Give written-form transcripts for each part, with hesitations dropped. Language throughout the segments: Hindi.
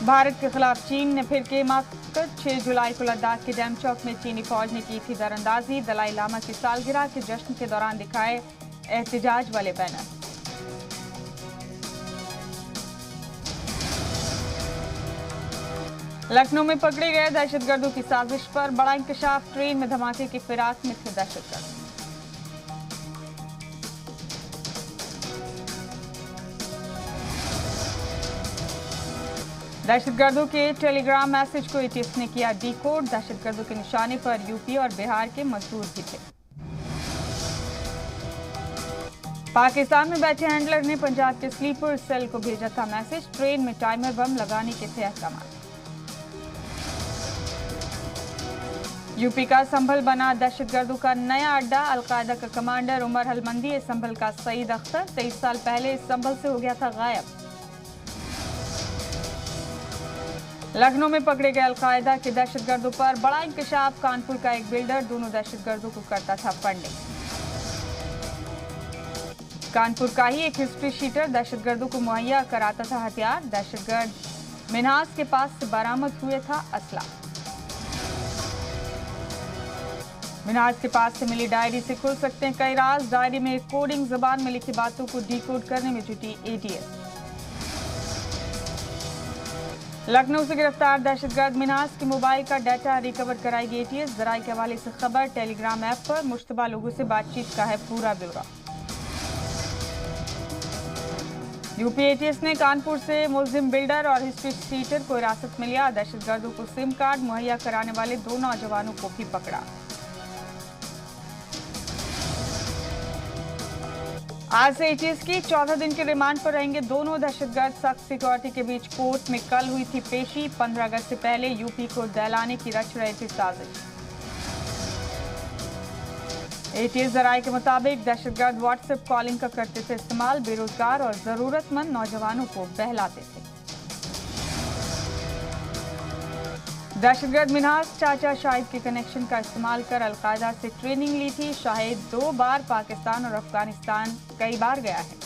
भारत के खिलाफ चीन ने फिर के मकसद 6 जुलाई को लद्दाख के डैम चौक में चीनी फौज ने की थी दरअंदाजी। दलाई लामा की सालगिरह के जश्न के दौरान दिखाए एहतजाज वाले बैनर। लखनऊ में पकड़े गए दहशतगर्दों की साजिश पर बड़ा इंकशाफ। ट्रेन में धमाके की फिराक में थे दहशतगर्द। दहशतगर्दों के टेलीग्राम मैसेज को एटीएस ने किया डीकोड। दहशतगर्दों के निशाने पर यूपी और बिहार के मजदूर भी थे। पाकिस्तान में बैठे हैंडलर ने पंजाब के स्लीपर सेल को भेजा था मैसेज। ट्रेन में टाइमर बम लगाने के थे अहकाम। यूपी का संभल बना दहशतगर्दों का नया अड्डा। अलकायदा का कमांडर उमर हलमंदी संभल का सईद अख्तर 23 साल पहले संभल से हो गया था गायब। लखनऊ में पकड़े गए अलकायदा के दहशतगर्दों पर बड़ा इंकशाफ। कानपुर का एक बिल्डर दोनों दहशतगर्दों को करता था फंडिंग। कानपुर का ही एक हिस्ट्री शीटर दहशतगर्दों को मुहैया कराता था हथियार। दहशतगर्द मिन्हाज के पास से बरामद हुए था असला। मिन्हाज के पास से मिली डायरी से खुल सकते हैं कई राज। डायरी में कोडिंग जबान में लिखी बातों को डीकोड करने में जुटी एटीएस। लखनऊ से गिरफ्तार दहशतगर्द मिन्हाज के मोबाइल का डाटा रिकवर कराएगी एटीएस। जराये के हवाले से खबर। टेलीग्राम ऐप पर मुश्तबा लोगों से बातचीत का है पूरा ब्यौरा। यूपी एटीएस ने कानपुर से मुलजिम बिल्डर और हिस्ट्री शीटर को हिरासत में लिया। दहशतगर्दों को सिम कार्ड मुहैया कराने वाले 2 नौजवानों को भी पकड़ा। आज से एटीएस की 14 दिन के रिमांड पर रहेंगे दोनों दहशतगर्द। सख्त सिक्योरिटी के बीच कोर्ट में कल हुई थी पेशी। 15 अगस्त से पहले यूपी को दहलाने की रच रहे थे साजिश। एटीएस जराये के मुताबिक दहशतगर्द व्हाट्सएप कॉलिंग का करते थे इस्तेमाल। बेरोजगार और जरूरतमंद नौजवानों को बहलाते थे। दहशतगर्द मिन्हाज चाचा शाहिद के कनेक्शन का इस्तेमाल कर अलकायदा से ट्रेनिंग ली थी। शाहिद 2 बार पाकिस्तान और अफगानिस्तान कई बार गया है।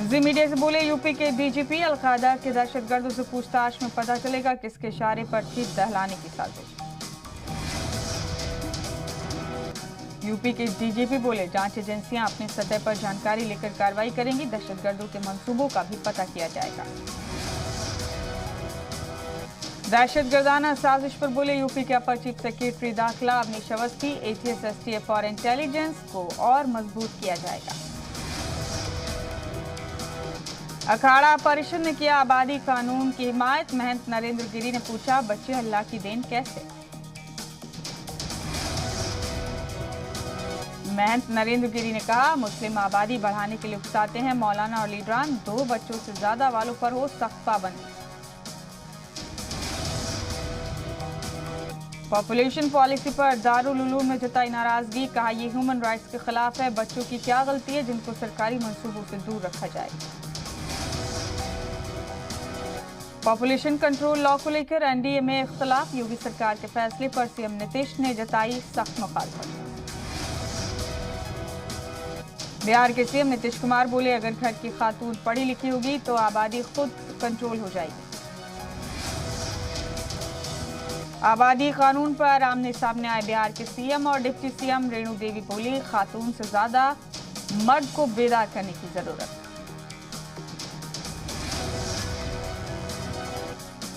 जी मीडिया से बोले यूपी के डीजीपी। अलकायदा के दहशतगर्दों से पूछताछ में पता चलेगा किसके इशारे पर थी दहलाने की साजिश। यूपी के डीजीपी बोले जांच एजेंसियां अपनी सतह पर जानकारी लेकर कार्रवाई करेंगी। दहशतगर्दों के मंसूबों का भी पता किया जाएगा। दहशतगर्दाना साजिश पर बोले यूपी के अपर चीफ सेक्रेटरी दाखिला अवनीश अवस्थी। एटीएस एसटीएफ और इंटेलिजेंस को और मजबूत किया जाएगा। अखाड़ा परिषद ने किया आबादी कानून की हिमायत। महंत नरेंद्र गिरी ने पूछा बच्चे अल्लाह की देन कैसे। महंत नरेंद्र गिरी ने कहा मुस्लिम आबादी बढ़ाने के लिए उकसाते हैं मौलाना और लीडरान। 2 बच्चों से ज्यादा वालों पर हो सख्त पाबंदी। पॉपुलेशन पॉलिसी पर दारुल उलूम में जताई नाराजगी। कहा यह ह्यूमन राइट्स के खिलाफ है। बच्चों की क्या गलती है जिनको सरकारी मंसूबों से दूर रखा जाए। पॉपुलेशन कंट्रोल लॉ को लेकर एनडीए में इख्तलाफ। योगी सरकार के फैसले पर सीएम नीतीश ने जताई सख्त मुखालफत। बिहार के सीएम नीतीश कुमार बोले अगर घर की खातून पढ़ी लिखी होगी तो आबादी खुद कंट्रोल हो जाएगी। आबादी कानून पर आमने सामने आए बिहार के सीएम और डिप्टी सीएम। रेणु देवी बोली खातून से ज्यादा मर्द को बेदार करने की जरूरत।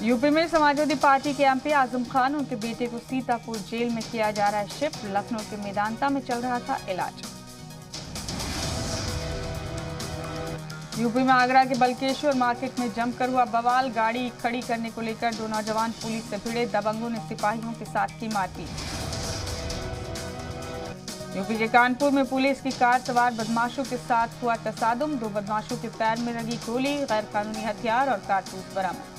यूपी में समाजवादी पार्टी के एमपी आजम खान उनके बेटे को सीतापुर जेल में किया जा रहा है शिफ्ट। लखनऊ के मेदांता में चल रहा था इलाज। यूपी में आगरा के बलकेश्वर मार्केट में जमकर हुआ बवाल। गाड़ी खड़ी करने को लेकर 2 नौजवान पुलिस से भिड़े। दबंगों ने सिपाहियों के साथ की मारपीट। यूपी के कानपुर में पुलिस की कार सवार बदमाशों के साथ हुआ तसादुम। 2 बदमाशों के पैर में लगी गोली। गैर कानूनी हथियार और कारतूस बरामद।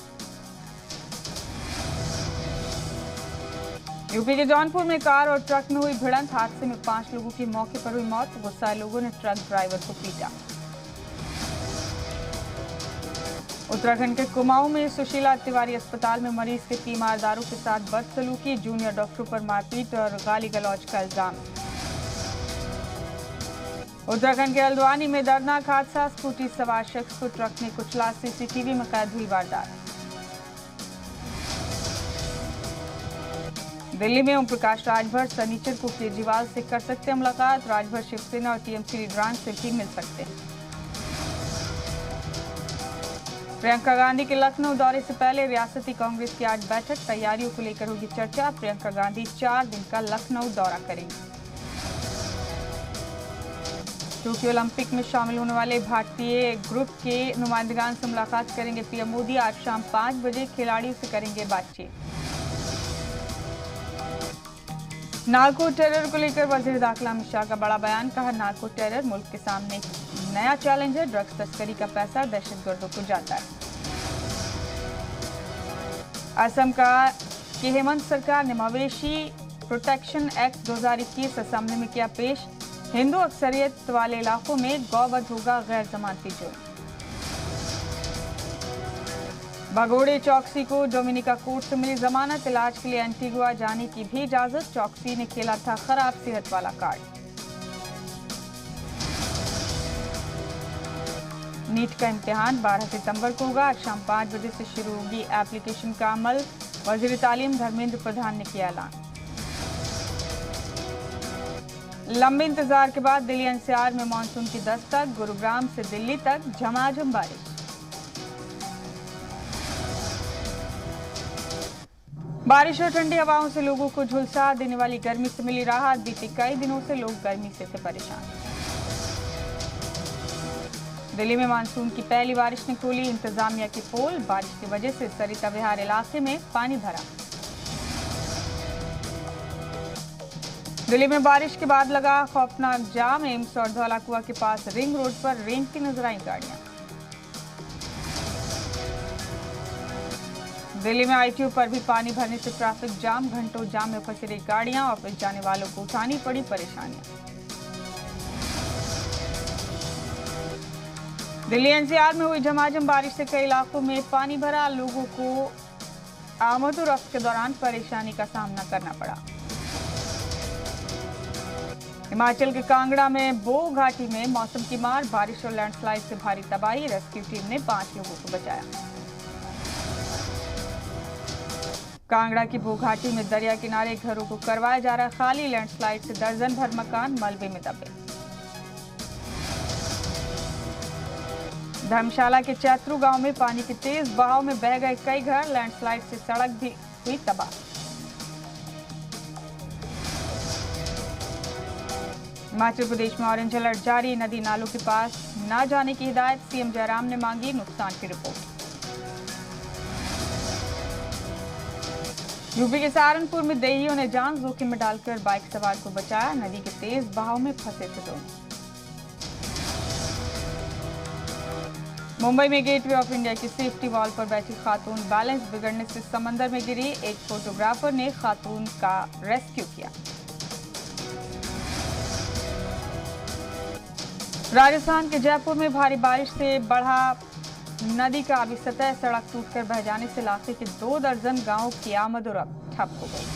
यूपी के जौनपुर में कार और ट्रक में हुई भिड़ंत। हादसे में 5 लोगों की मौके पर हुई मौत। गुस्साए लोगों ने ट्रक ड्राइवर को पीटा। उत्तराखंड के कुमाऊं में सुशीला तिवारी अस्पताल में मरीज के तीमारदारों के साथ बदसलूकी। जूनियर डॉक्टरों पर मारपीट और गाली गलौज का इल्जाम। उत्तराखंड के हल्द्वानी में दर्दनाक हादसा, स्कूटी सवार शख्स को ट्रक ने कुचला, सीसीटीवी में कैद हुई वारदात। दिल्ली में ओम प्रकाश राजभर सनीचर को केजरीवाल से कर सकते हैं मुलाकात, राजभर शिवसेना और टीएमसी लीडरान से भी मिल सकते हैं। प्रियंका गांधी के लखनऊ दौरे से पहले रियासती कांग्रेस की आज बैठक, तैयारियों को लेकर होगी चर्चा। प्रियंका गांधी 4 दिन का लखनऊ दौरा करेंगी। टोक्यो ओलंपिक में शामिल होने वाले भारतीय ग्रुप के नुमाइंदगान से मुलाकात करेंगे पीएम मोदी। आज शाम 5 बजे खिलाड़ियों से करेंगे बातचीत। नार्को टेरर को लेकर वजीर दाखिला अमित शाह का बड़ा बयान, कहा नार्को टेरर मुल्क के सामने नया चैलेंज है, ड्रग्स तस्करी का पैसा दहशतगर्दों को जाता है। असम की हेमंत सरकार ने मवेशी प्रोटेक्शन एक्ट 2021 असेंबली में किया पेश, हिंदू अक्सरियत वाले इलाकों में गौवध होगा गैर जमानती जुर्म। भगोड़े चौकसी को डोमिनिका कोर्ट से मिली जमानत, इलाज के लिए एंटीगुआ जाने की भी इजाजत, चौकसी ने खेला था खराब सेहत वाला कार्ड। नीट का इम्तिहान 12 सितंबर को होगा, आज शाम 5 बजे से शुरू होगी एप्लीकेशन का अमल, वजीर तालीम धर्मेंद्र प्रधान ने किया ऐलान। लंबे इंतजार के बाद दिल्ली एनसीआर में मानसून की दस्तक, गुरुग्राम से दिल्ली तक झमाझम बारिश। बारिश और ठंडी हवाओं से लोगों को झुलसा देने वाली गर्मी से मिली राहत, बीते कई दिनों से लोग गर्मी से थे परेशान। दिल्ली में मानसून की पहली बारिश ने खोली इंतजामिया की पोल, बारिश की वजह से सरिता विहार इलाके में पानी भरा। दिल्ली में बारिश के बाद लगा खौफनाक जाम, एम्स और धौलाकुआ के पास रिंग रोड पर रेंगती नजर आई गाड़ियां। दिल्ली में आईटीओ पर भी पानी भरने से ट्रैफिक जाम, घंटों जाम में फंसी रही गाड़ियां, ऑफिस जाने वालों को उठानी पड़ी परेशानियां। दिल्ली एनसीआर में हुई झमाझम बारिश से कई इलाकों में पानी भरा, लोगों को आमद और रफ्त के दौरान परेशानी का सामना करना पड़ा। हिमाचल के कांगड़ा में बो घाटी में मौसम की मार, बारिश और लैंडस्लाइड से भारी तबाही, रेस्क्यू टीम ने 5 लोगों को बचाया। कांगड़ा की बो घाटी में दरिया किनारे घरों को करवाया जा रहा खाली, लैंडस्लाइड से दर्जन भर मकान मलबे में दबे। धर्मशाला के चैत्रु गांव में पानी के तेज बहाव में बह गए कई घर, लैंडस्लाइड से सड़क भी हुई तबाह। हिमाचल प्रदेश में ऑरेंज अलर्ट जारी, नदी नालों के पास न जाने की हिदायत, सीएम जयराम ने मांगी नुकसान की रिपोर्ट। यूपी के सहारनपुर में देहियों ने जान जोखिम में डालकर बाइक सवार को बचाया, नदी के तेज बहाव में फंसे थे दोनों। मुंबई में गेटवे ऑफ इंडिया की सेफ्टी वॉल पर बैठी खातून बैलेंस बिगड़ने से समंदर में गिरी, एक फोटोग्राफर ने खातून का रेस्क्यू किया। राजस्थान के जयपुर में भारी बारिश से बढ़ा नदी का आबी सतह, सड़क टूटकर बह जाने से इलाके के 2 दर्जन गांवों की आमद और ठप हो गई।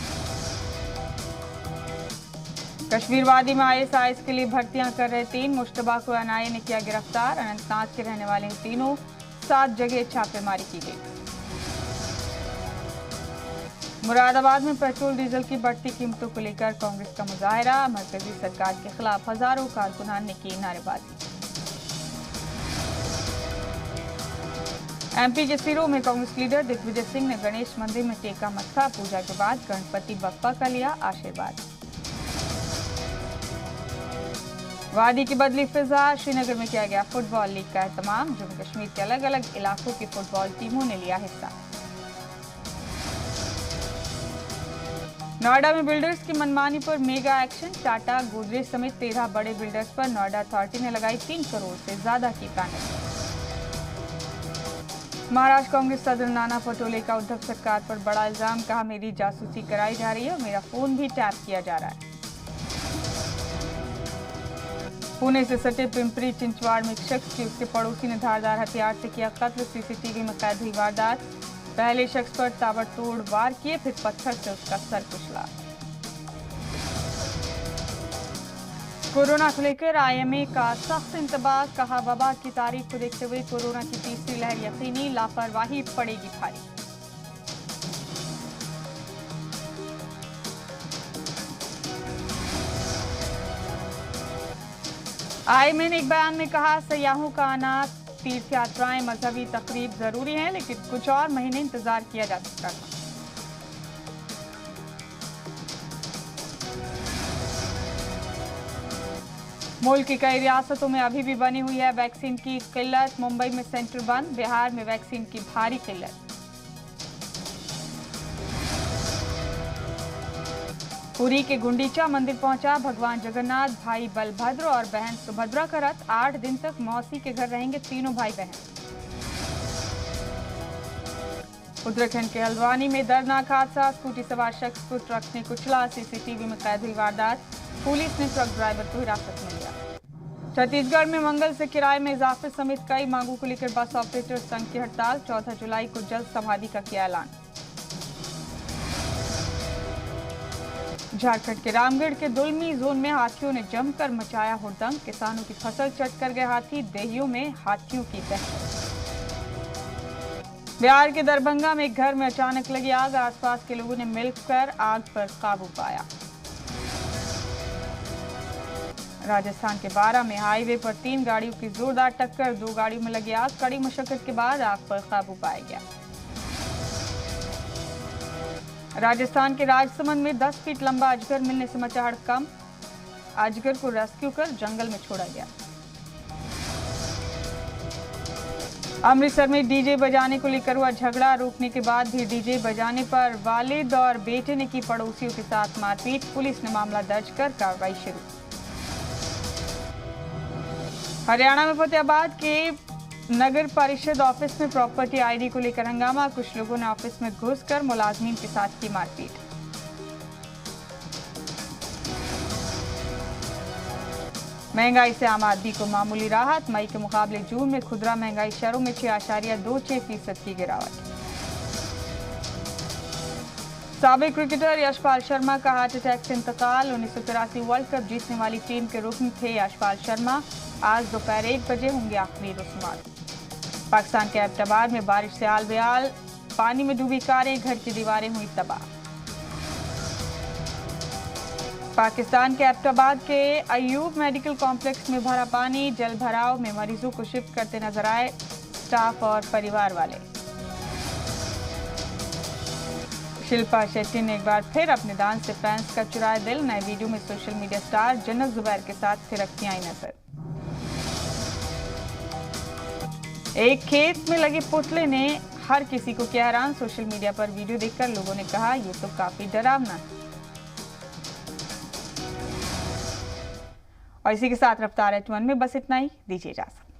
कश्मीर वादी में आईएसआईएस के लिए भर्तियां कर रहे 3 मुश्तबा को एनआईए ने किया गिरफ्तार, अनंतनाग के रहने वाले तीनों 7 जगह छापेमारी की गई। मुरादाबाद में पेट्रोल डीजल की बढ़ती कीमतों को लेकर कांग्रेस का मुजाहरा, मरकजी सरकार के खिलाफ हजारों कारकुनान ने की नारेबाजी। एमपी के सिरों में कांग्रेस लीडर दिग्विजय सिंह ने गणेश मंदिर में टेका मत्था, पूजा के बाद गणपति बप्पा का लिया आशीर्वाद। वादी की बदली फिजा, श्रीनगर में किया गया फुटबॉल लीग का एहतमाम, जम्मू कश्मीर के अलग अलग इलाकों की फुटबॉल टीमों ने लिया हिस्सा। नोएडा में बिल्डर्स की मनमानी पर मेगा एक्शन, टाटा गोदरेज समेत 13 बड़े बिल्डर्स पर नोएडा अथॉरिटी ने लगाई 3 करोड़ से ज्यादा की पेनल्टी। महाराष्ट्र कांग्रेस सदर नाना पटोले का उद्धव सरकार पर बड़ा इल्जाम, कहा मेरी जासूसी कराई जा रही है और मेरा फोन भी टैप किया जा रहा है। पुणे से सटे पिंपरी चिंचवाड़ में एक शख्स की उसके पड़ोसी ने धारदार हथियार से किया कत्ल, सीसीटीवी में कैद हुई वारदात। पहले शख्स पर ताबड़तोड़ वार किए, फिर पत्थर से उसका सर कुचला। कोरोना को लेकर आईएमए का सख्त इंतबाह, कहा वबा की तारीख को देखते हुए कोरोना की तीसरी लहर यकीनी, लापरवाही पड़ेगी भारी। आईएमए ने एक बयान में कहा, सयाहों का आना, तीर्थ यात्राएं, मजहबी तकरीब जरूरी हैं, लेकिन कुछ और महीने इंतजार किया जा सकता था। मुल्क की कई रियासतों में अभी भी बनी हुई है वैक्सीन की किल्लत। मुंबई में सेंटर बंद, बिहार में वैक्सीन की भारी किल्लत। पुरी के गुंडीचा मंदिर पहुंचा भगवान जगन्नाथ, भाई बलभद्र और बहन सुभद्रा का रथ। 8 दिन तक मौसी के घर रहेंगे तीनों भाई बहन। उत्तराखंड के हल्द्वानी में दर्दनाक हादसा, स्कूटी सवार शख्स को ट्रक ने कुचला, सीसीटीवी में कैद हुई वारदात। पुलिस ने ट्रक ड्राइवर को हिरासत में लिया। छत्तीसगढ़ में मंगल से किराए में इजाफे समेत कई मांगों को लेकर बस ऑपरेटर संघ की हड़ताल। 14 जुलाई को जल्द समाधि का किया ऐलान। झारखंड के रामगढ़ के दुलमी जोन में हाथियों ने जमकर मचाया हुड़दंग, किसानों की फसल चट कर गए हाथी, देहियों में हाथियों की दहशत। बिहार के दरभंगा में एक घर में अचानक लगी आग, आसपास के लोगों ने मिलकर आग पर काबू पाया। राजस्थान के बारा में हाईवे पर 3 गाड़ियों की जोरदार टक्कर, 2 गाड़ियों में लगी आग, कड़ी मशक्कत के बाद आग पर काबू पाया गया। राजस्थान के राजसमंद में 10 फीट लंबा अजगर मिलने से मचा हड़कंप, अजगर को रेस्क्यू कर जंगल में छोड़ा गया। अमृतसर में डीजे बजाने को लेकर हुआ झगड़ा, रोकने के बाद भी डीजे बजाने पर वालिद और बेटे ने की पड़ोसियों के साथ मारपीट, पुलिस ने मामला दर्ज कर कार्रवाई शुरू। हरियाणा में फतेहाबाद के नगर परिषद ऑफिस में प्रॉपर्टी आईडी को लेकर हंगामा, कुछ लोगों ने ऑफिस में घुसकर मुलाजमीन के साथ की मारपीट। महंगाई से आम आदमी को मामूली राहत, मई के मुकाबले जून में खुदरा महंगाई शहरों में 6.26% की गिरावट। साबिक क्रिकेटर यशपाल शर्मा का हार्ट अटैक से इंतकाल, 1983 वर्ल्ड कप जीतने वाली टीम के रुकन थे यशपाल शर्मा। आज दोपहर 1 बजे होंगे आखिरी रस्मात। पाकिस्तान के एबटाबाद में बारिश से आल बेहाल, पानी में डूबी कारें, घर की दीवारें हुई तबाह। पाकिस्तान के एबटाबाद के अयूब मेडिकल कॉम्प्लेक्स में भरा पानी, जल भराव में मरीजों को शिफ्ट करते नजर आए स्टाफ और परिवार वाले। शिल्पा शेट्टी ने एक बार फिर अपने डांस से फैंस का चुराया दिल, नए वीडियो में सोशल मीडिया स्टार जन्नत जुबैर के साथ थिरकती आई नजर। एक खेत में लगे पुतले ने हर किसी को किया हैरान, सोशल मीडिया पर वीडियो देखकर लोगों ने कहा ये तो काफी डरावना है। और इसी के साथ रफ्तार H1 में बस इतना ही, दीजिए इजाजत।